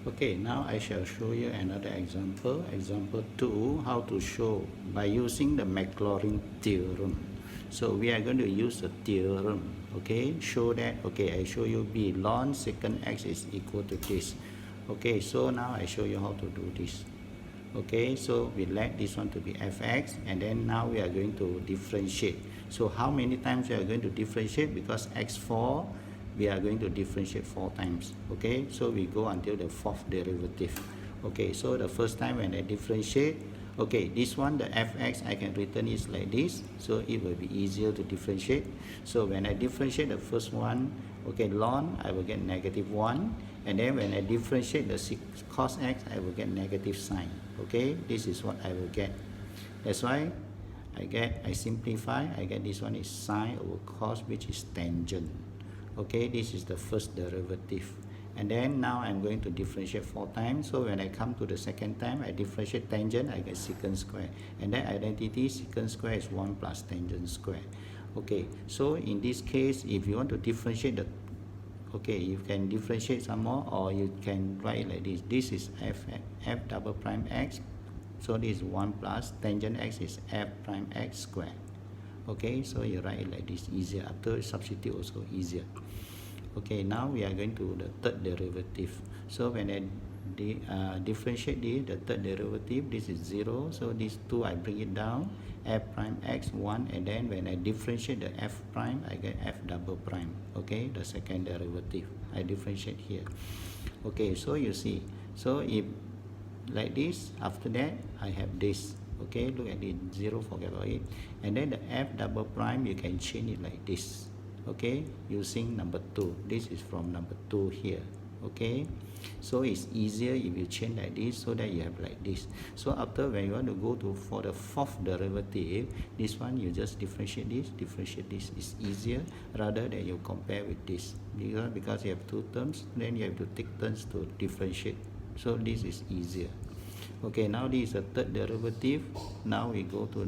Okay, now I shall show you another example. Example 2, how to show by using the Maclaurin Theorem. So we are going to use the theorem, okay, show that, okay, I show you b ln secant x is equal to this. Okay, so now I show you how to do this. Okay, so we let this one to be fx, and then now we are going to differentiate. So how many times we are going to differentiate? Because x4 we are going to differentiate 4 times. Okay, so we go until the fourth derivative. Okay, so the first time when I differentiate, okay, this one, the fx, I can written it like this, so it will be easier to differentiate. So when I differentiate the first one, okay, ln, I will get -1, and then when I differentiate the cos x, I will get negative sign. Okay, this is what I will get. That's why I simplify, I get this one is sine over cos, which is tangent. Okay, this is the first derivative, and then now I'm going to differentiate 4 times. So when I come to the second time, I differentiate tangent, I get secant square, and then identity secant square is 1 plus tangent square. Okay, so in this case, if you want to differentiate the, okay, you can differentiate some more, or you can write it like this. This is f double prime x, so this is 1 plus tangent x is f prime x square. Okay, so you write it like this, easier. After substitute also easier. Okay, now we are going to the third derivative. So when I differentiate the third derivative, this is 0, so these 2 I bring it down, f prime x 1, and then when I differentiate the f prime, I get f double prime. Okay, the second derivative I differentiate here. Okay, so you see, so if like this, after that I have this. Okay, look at it, 0, forget about it, and then the f double prime, you can change it like this. Okay, using number 2. This is from number 2 here. Okay, so it's easier if you change like this, so that you have like this. So after, when you want to go to for the fourth derivative, this one you just differentiate this is easier rather than you compare with this, because you have 2 terms, then you have to take turns to differentiate. So this is easier. Okay, now this is the third derivative. Now we go to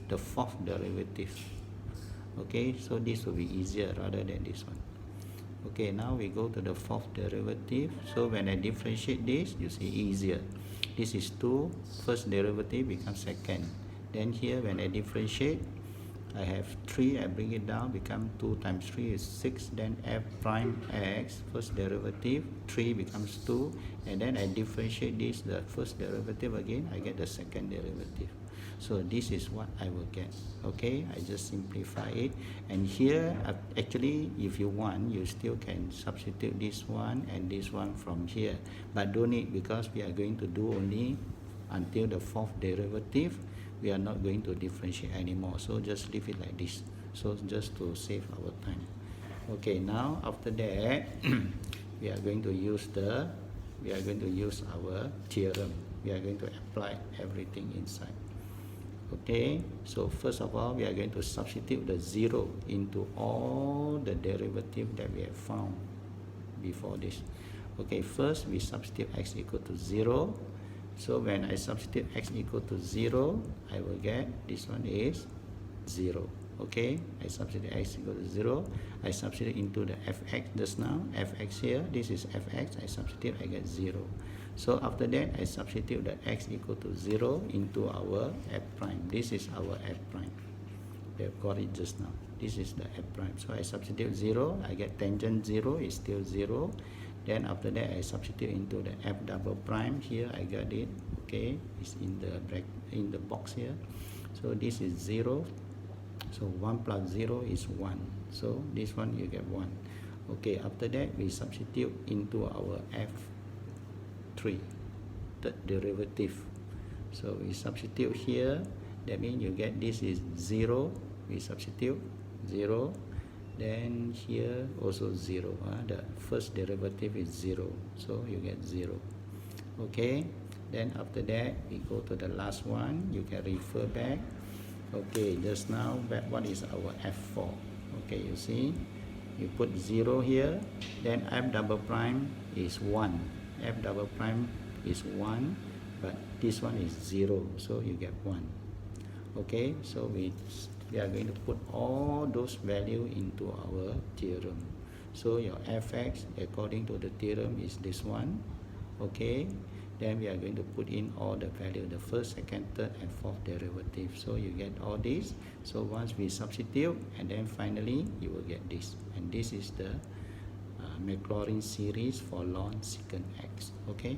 the fourth derivative. Okay, so this will be easier rather than this one. Okay, now we go to the fourth derivative. So when I differentiate this, you see easier. This is 2, first derivative becomes second. Then here when I differentiate, I have 3, I bring it down, become 2 times 3 is 6, then f prime x, first derivative, 3 becomes 2, and then I differentiate this, the first derivative again, I get the second derivative. So this is what I will get. Okay, I just simplify it, and here actually if you want, you still can substitute this one and this one from here, but don't need, because we are going to do only until the fourth derivative. We are not going to differentiate anymore, so just leave it like this, so just to save our time. Okay, now after that we are going to use our theorem. We are going to apply everything inside. Okay, so first of all, we are going to substitute the 0 into all the derivative that we have found before this. Okay, first we substitute x equal to 0. So when I substitute x equal to 0, I will get this one is 0. Okay, I substitute x equal to 0. I substitute into the fx just now. Fx here, this is fx. I substitute, I get 0. So after that, I substitute the x equal to 0 into our f prime. This is our f prime. We have got it just now. This is the f prime. So I substitute 0. I get tangent 0 is still 0. Then after that, I substitute into the f double prime. Here I got it. Okay, it's in the box here. So this is 0. So 1 plus 0 is 1. So this one you get 1. Okay, after that we substitute into our f3, third derivative. So we substitute here. That means you get this is 0. We substitute 0. Then here also 0. The first derivative is 0, so you get 0. Okay, then after that we go to the last one. You can refer back. Okay, just now what is our f4? Okay, you see, you put 0 here, then f double prime is 1. F double prime is 1, but this one is 0, so you get 1. Okay, so we are going to put all those values into our theorem. So your fx according to the theorem is this one. okay, then we are going to put in all the value, the first, second, third and fourth derivative. So you get all this. So once we substitute, and then finally you will get this, and this is the Maclaurin series for ln secant x. Okay.